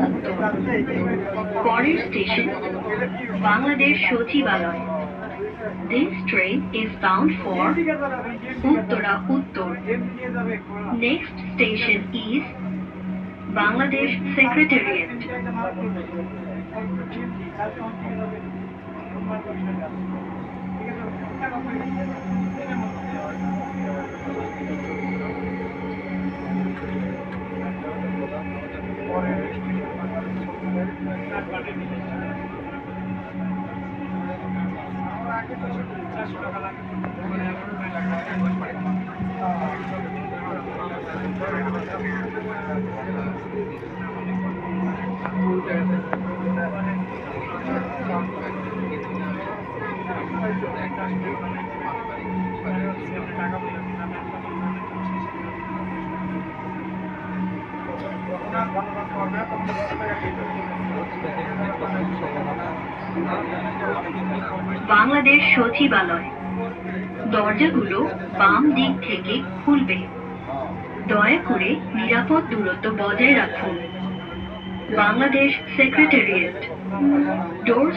উত্তর। পরের স্টেশন বাংলাদেশ সচিবালয়। This train is bound for Uttara Uttor. Next station is Bangladesh Secretariat. Bangladesh সচিবালয়। দরজাগুলো বাম দিক থেকে খুলবে। দয়া করে নিরাপদ দূরত্ব বজায় রাখুন। বাংলাদেশ সেক্রেটারিয়েট। Doors